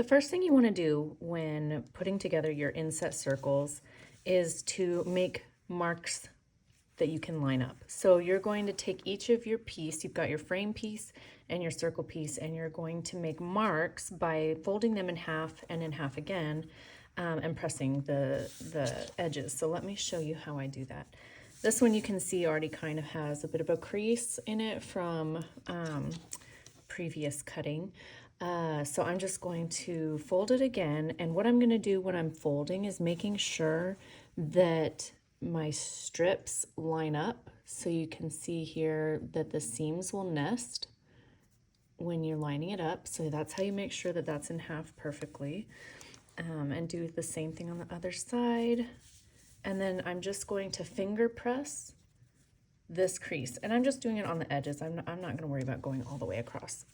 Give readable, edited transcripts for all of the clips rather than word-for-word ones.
The first thing you want to do when putting together your inset circles is to make marks that you can line up. So you're going to take each of your piece, you've got your frame piece and your circle piece, and you're going to make marks by folding them in half and in half again, and pressing the edges. So let me show you how I do that. This one you can see already kind of has a bit of a crease in it from previous cutting. So I'm just going to fold it again, and what I'm going to do when I'm folding is making sure that my strips line up. So you can see here that the seams will nest when you're lining it up. So that's how you make sure that that's in half perfectly. And do the same thing on the other side. And then I'm just going to finger press this crease, and I'm just doing it on the edges. I'm not going to worry about going all the way across.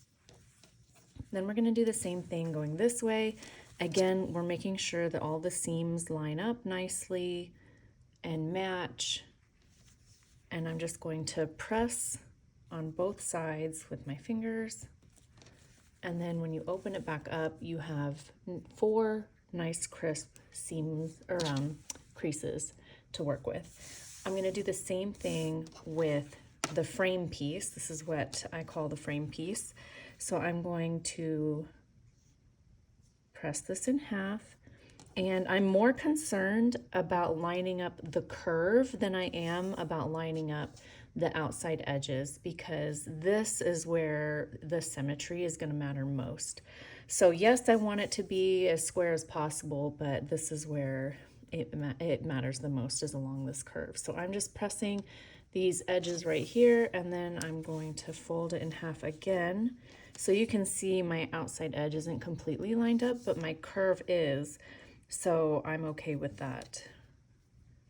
Then we're going to do the same thing going this way. Again, we're making sure that all the seams line up nicely and match. And I'm just going to press on both sides with my fingers. And then when you open it back up, you have 4 nice crisp seams or creases to work with. I'm going to do the same thing with the frame piece. This is what I call the frame piece. So I'm going to press this in half, and I'm more concerned about lining up the curve than I am about lining up the outside edges, because this is where the symmetry is going to matter most. So yes, I want it to be as square as possible, but this is where it matters the most, is along this curve. So I'm just pressing these edges right here, and then I'm going to fold it in half again. So you can see my outside edge isn't completely lined up, but my curve is, so I'm okay with that.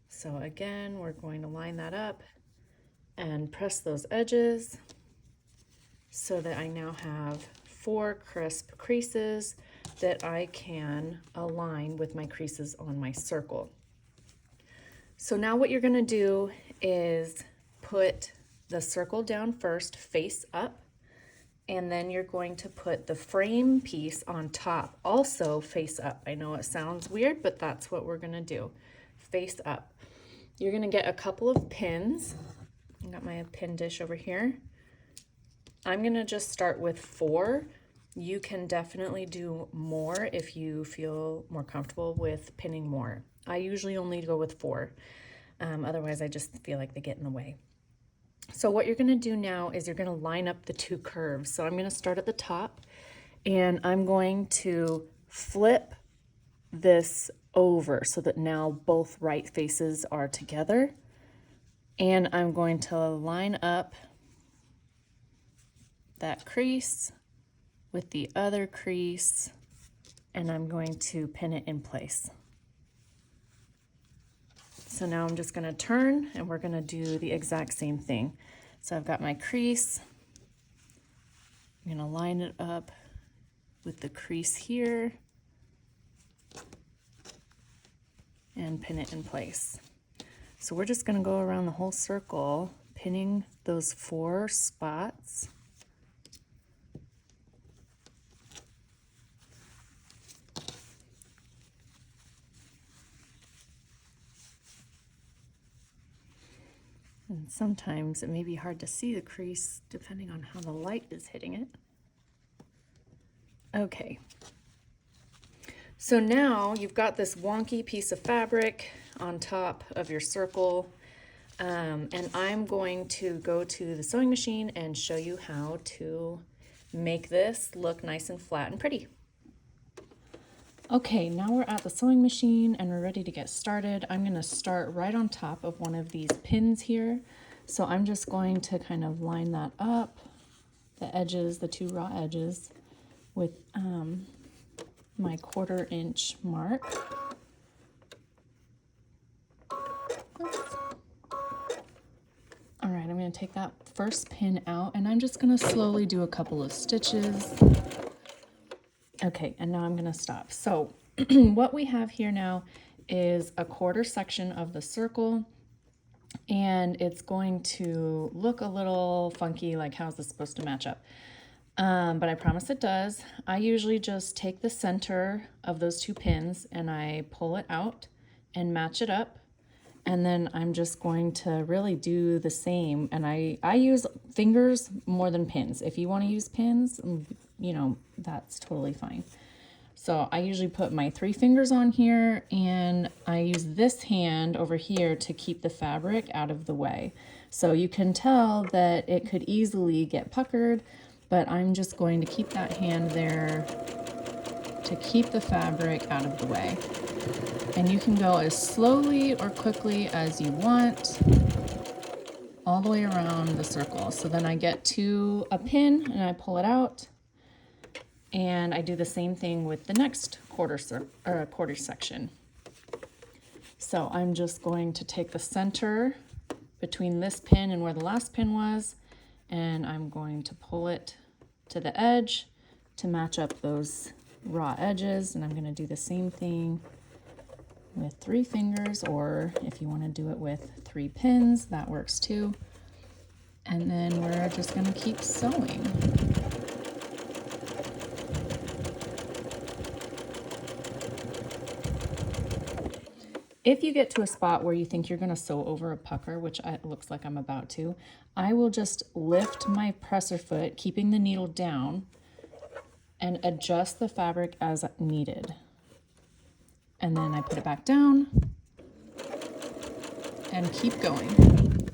So again, we're going to line that up and press those edges so that I now have 4 crisp creases that I can align with my creases on my circle. So now what you're going to do is put the circle down first, face up, and then you're going to put the frame piece on top, also face up. I know it sounds weird, but that's what we're going to do, face up. You're going to get a couple of pins. I got my pin dish over here. I'm going to just start with 4. You can definitely do more if you feel more comfortable with pinning more. I usually only go with 4. Otherwise, I just feel like they get in the way. So what you're going to do now is you're going to line up the 2 curves. So I'm going to start at the top, and I'm going to flip this over so that now both right faces are together. And I'm going to line up that crease with the other crease, and I'm going to pin it in place. So now I'm just going to turn, and we're going to do the exact same thing. So I've got my crease. I'm going to line it up with the crease here and pin it in place. So we're just going to go around the whole circle, pinning those 4 spots. And sometimes it may be hard to see the crease depending on how the light is hitting it. Okay. So now you've got this wonky piece of fabric on top of your circle, and I'm going to go to the sewing machine and show you how to make this look nice and flat and pretty. Okay, now we're at the sewing machine and we're ready to get started. I'm going to start right on top of one of these pins here. So I'm just going to kind of line that up, the edges, the 2 raw edges, with my 1/4 inch mark. Oops. All right, I'm going to take that first pin out, and I'm just going to slowly do a couple of stitches. Okay, and now I'm going to stop. So what we have here now is a 1/4 section of the circle, and it's going to look a little funky, like how's this supposed to match up? but I promise it does. I usually just take the center of those two pins and I pull it out and match it up. And then I'm just going to really do the same. And I use fingers more than pins. If you want to use pins, you know, that's totally fine. So I usually put my 3 fingers on here and I use this hand over here to keep the fabric out of the way. So you can tell that it could easily get puckered, but I'm just going to keep that hand there to keep the fabric out of the way. And you can go as slowly or quickly as you want all the way around the circle. So then I get to a pin and I pull it out, and I do the same thing with the next quarter section. So I'm just going to take the center between this pin and where the last pin was, and I'm going to pull it to the edge to match up those raw edges. And I'm going to do the same thing with 3 fingers, or if you want to do it with 3 pins, that works too. And then we're just going to keep sewing. If you get to a spot where you think you're going to sew over a pucker, which it looks like I'm about to, I will just lift my presser foot, keeping the needle down, and adjust the fabric as needed. And then I put it back down and keep going.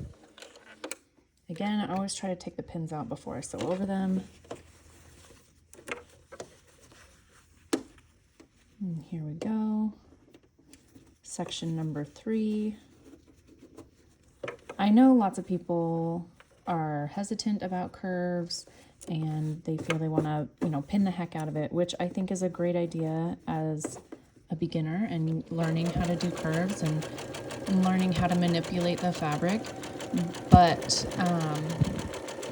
Again, I always try to take the pins out before I sew over them. And here we go. Section number 3. I know lots of people are hesitant about curves and they feel they want to, you know, pin the heck out of it, which I think is a great idea as a beginner and learning how to do curves and learning how to manipulate the fabric. But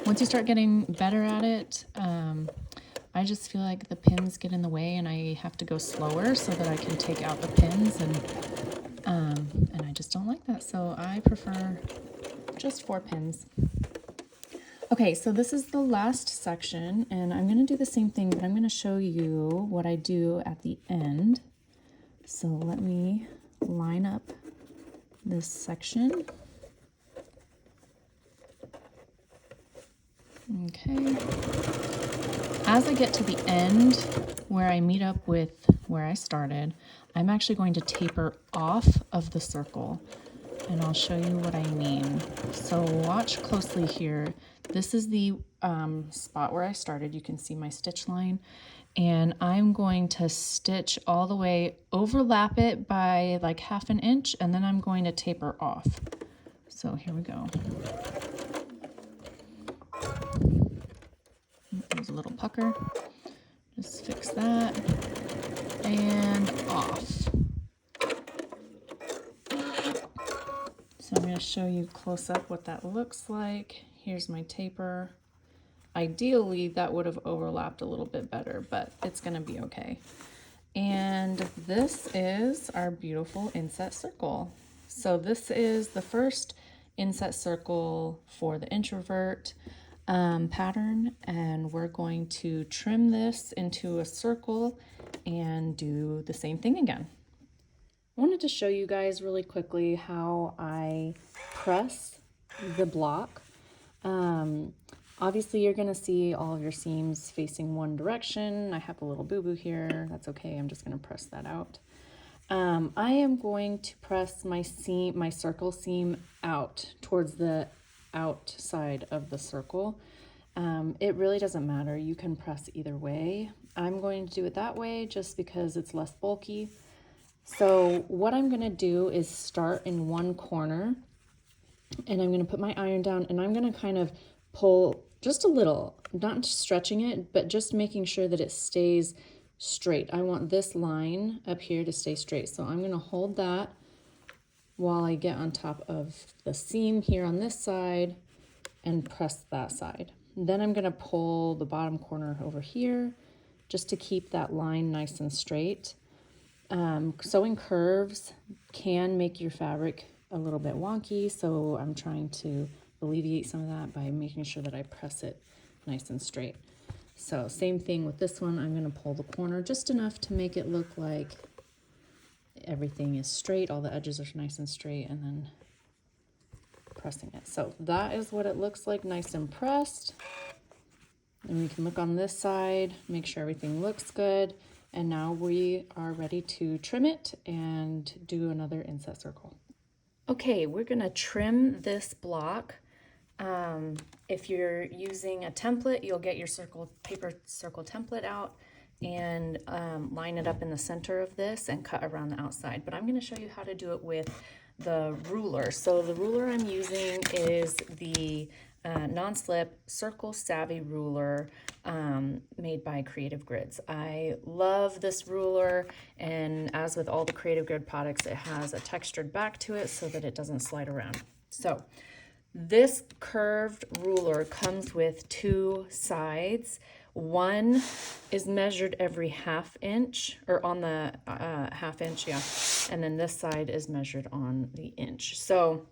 once you start getting better at it, I just feel like the pins get in the way and I have to go slower so that I can take out the pins, and I just don't like that. So I prefer just 4 pins. Okay, so this is the last section, and I'm going to do the same thing, but I'm going to show you what I do at the end. So let me line up this section. Okay. As I get to the end where I meet up with where I started, I'm actually going to taper off of the circle, and I'll show you what I mean. So watch closely here. This is the spot where I started. You can see my stitch line, and I'm going to stitch all the way, overlap it by like 1/2 inch, and then I'm going to taper off. So here we go. There's a little pucker. Just fix that and off. So I'm going to show you close up what that looks like. Here's my taper. Ideally, that would have overlapped a little bit better, but it's going to be okay. And this is our beautiful inset circle. So this is the first inset circle for the introvert pattern, and we're going to trim this into a circle and do the same thing again. I wanted to show you guys really quickly how I press the block. Obviously you're gonna see all of your seams facing one direction. I have a little boo-boo here, that's okay, I'm just gonna press that out. I am going to press my circle seam out towards the outside of the circle. It really doesn't matter, you can press either way. I'm going to do it that way just because it's less bulky. So what I'm going to do is start in one corner, and I'm going to put my iron down, and I'm going to kind of pull just a little, not stretching it, but just making sure that it stays straight. I want this line up here to stay straight. So I'm going to hold that while I get on top of the seam here on this side and press that side. Then I'm going to pull the bottom corner over here just to keep that line nice and straight. Sewing curves can make your fabric a little bit wonky, so I'm trying to alleviate some of that by making sure that I press it nice and straight. So same thing with this one. I'm going to pull the corner just enough to make it look like everything is straight. All the edges are nice and straight, and then pressing it. So that is what it looks like, nice and pressed. And we can look on this side, make sure everything looks good. And now we are ready to trim it and do another inset circle. Okay, we're gonna trim this block. If you're using a template, you'll get your paper circle template out and line it up in the center of this and cut around the outside. But I'm gonna show you how to do it with the ruler. So the ruler I'm using is the non-slip Circle Savvy ruler made by Creative Grids. I love this ruler, and as with all the Creative Grid products, it has a textured back to it so that it doesn't slide around. So this curved ruler comes with two sides. One is measured every ½ inch, or on the ½ inch, yeah. And then this side is measured on the inch. So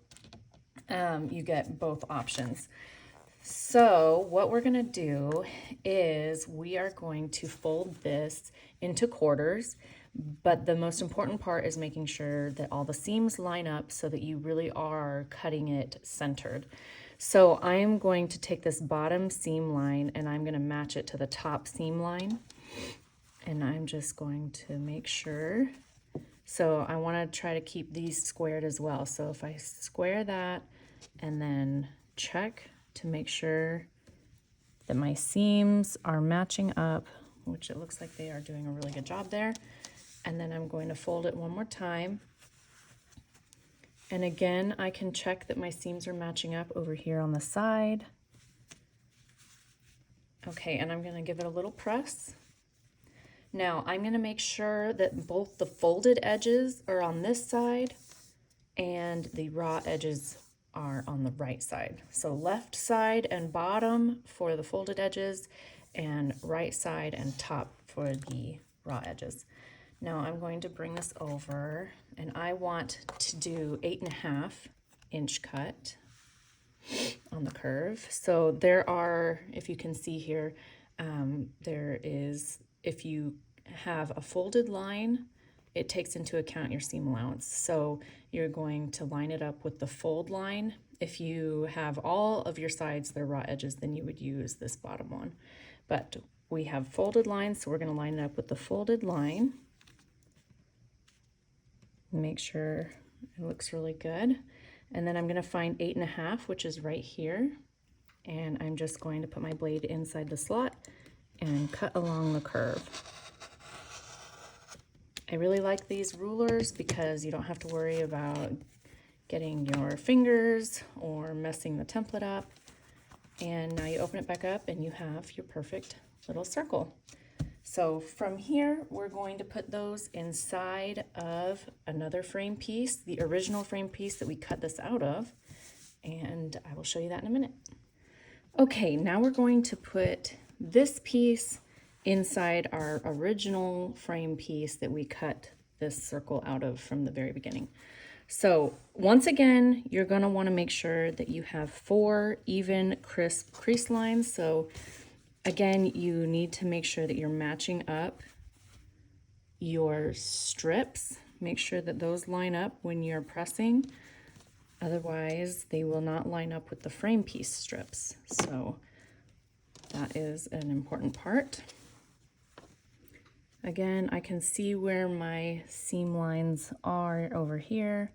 you get both options. So what we're gonna do is we are going to fold this into quarters, but the most important part is making sure that all the seams line up so that you really are cutting it centered. So I am going to take this bottom seam line and I'm gonna match it to the top seam line. And I'm just going to make sure. So I wanna try to keep these squared as well. So if I square that and then check to make sure that my seams are matching up, which it looks like they are doing a really good job there. And then I'm going to fold it one more time. And again, I can check that my seams are matching up over here on the side. Okay, and I'm gonna give it a little press. Now I'm gonna make sure that both the folded edges are on this side and the raw edges are on the right side. So left side and bottom for the folded edges and right side and top for the raw edges. Now I'm going to bring this over and I want to do 8½ inch cut on the curve. So there are, if you can see here, there is, if you have a folded line, it takes into account your seam allowance. So you're going to line it up with the fold line. If you have all of your sides that are raw edges, then you would use this bottom one. But we have folded lines, so we're gonna line it up with the folded line. Make sure it looks really good. And then I'm gonna find 8½, which is right here. And I'm just going to put my blade inside the slot and cut along the curve. I really like these rulers because you don't have to worry about getting your fingers or messing the template up. And now you open it back up and you have your perfect little circle. So from here, we're going to put those inside of another frame piece, the original frame piece that we cut this out of, and I will show you that in a minute. Okay, now we're going to put this piece inside our original frame piece that we cut this circle out of from the very beginning. So once again, you're going to want to make sure that you have 4 even crisp crease lines. So again, you need to make sure that you're matching up your strips. Make sure that those line up when you're pressing. Otherwise, they will not line up with the frame piece strips. So that is an important part. Again, I can see where my seam lines are over here.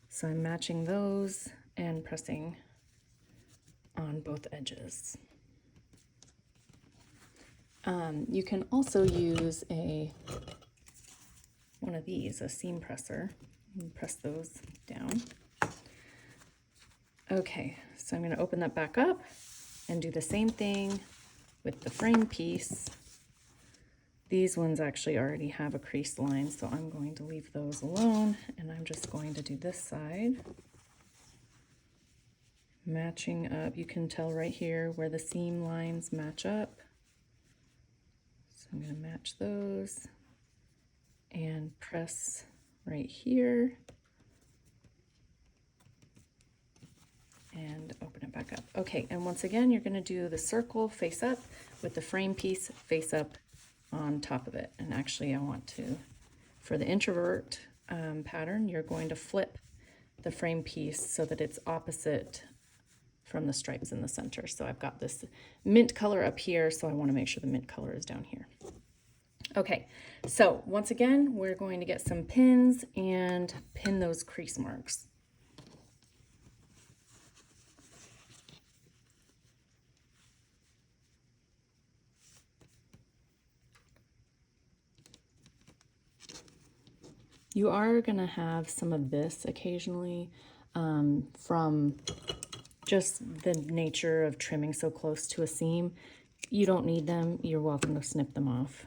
So I'm matching those and pressing on both edges. You can also use one of these, a seam presser, and press those down. Okay, so I'm going to open that back up and do the same thing with the frame piece. These ones actually already have a crease line, so I'm going to leave those alone, and I'm just going to do this side. Matching up, you can tell right here where the seam lines match up. So I'm going to match those and press right here. and open it back up. Okay, and once again, you're gonna do the circle face up with the frame piece face up on top of it. And actually I want to, for the introvert pattern, you're going to flip the frame piece so that it's opposite from the stripes in the center. So I've got this mint color up here, so I want to make sure the mint color is down here. Okay, so once again, we're going to get some pins and pin those crease marks. You are going to have some of this occasionally from just the nature of trimming so close to a seam. You don't need them. You're welcome to snip them off.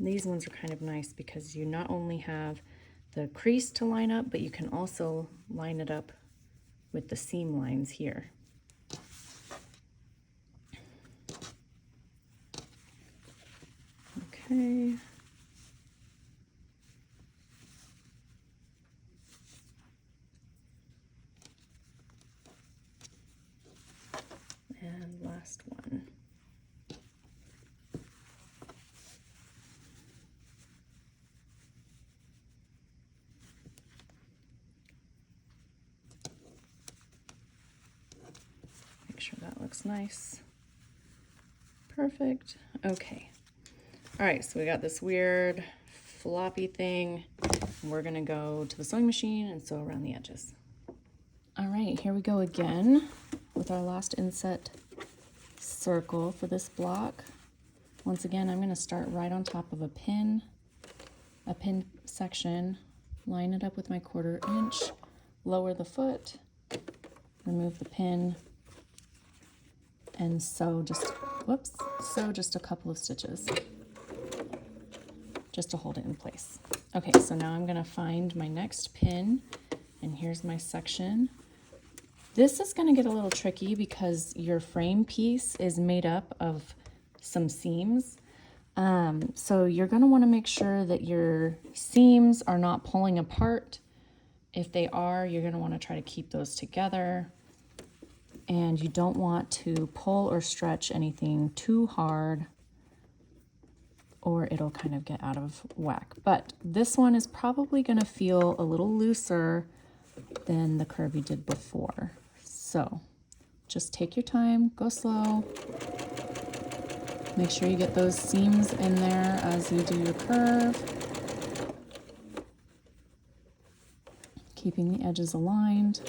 These ones are kind of nice because you not only have the crease to line up, but you can also line it up with the seam lines here. Okay. And last one. Make sure that looks nice. Perfect. Okay. All right, so we got this weird floppy thing. We're gonna go to the sewing machine and sew around the edges. All right, here we go again with our last inset circle for this block. Once again, I'm gonna start right on top of a pin section, line it up with my 1/4 inch, lower the foot, remove the pin, and sew just a couple of stitches just to hold it in place. Okay, so now I'm gonna find my next pin, and here's my section. This is gonna get a little tricky because your frame piece is made up of some seams. So you're gonna wanna make sure that your seams are not pulling apart. If they are, you're gonna wanna try to keep those together. And you don't want to pull or stretch anything too hard, or it'll kind of get out of whack. But this one is probably gonna feel a little looser than the curve you did before. So just take your time, go slow. Make sure you get those seams in there as you do your curve. Keeping the edges aligned.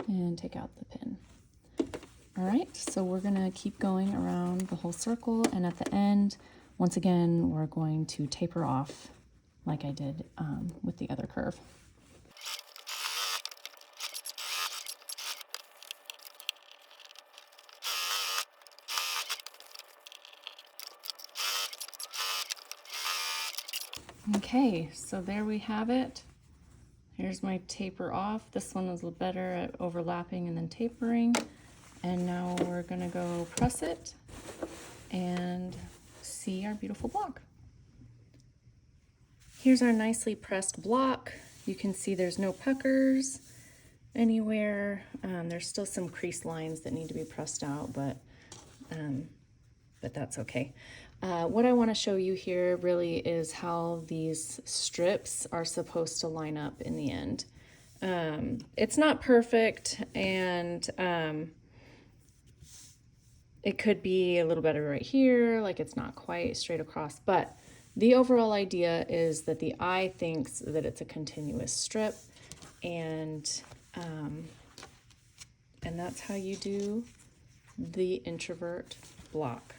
And take out the pin. All right, so we're gonna keep going around the whole circle, and at the end, once again, we're going to taper off like I did with the other curve. Okay, so there we have it. Here's my taper off. This one was a little better at overlapping and then tapering. And now we're gonna go press it and see our beautiful block. Here's our nicely pressed block. You can see there's no puckers anywhere. There's still some crease lines that need to be pressed out, but that's okay. What I want to show you here really is how these strips are supposed to line up in the end. It's not perfect, and it could be a little better right here, like it's not quite straight across, but the overall idea is that the eye thinks that it's a continuous strip, and that's how you do the introvert block.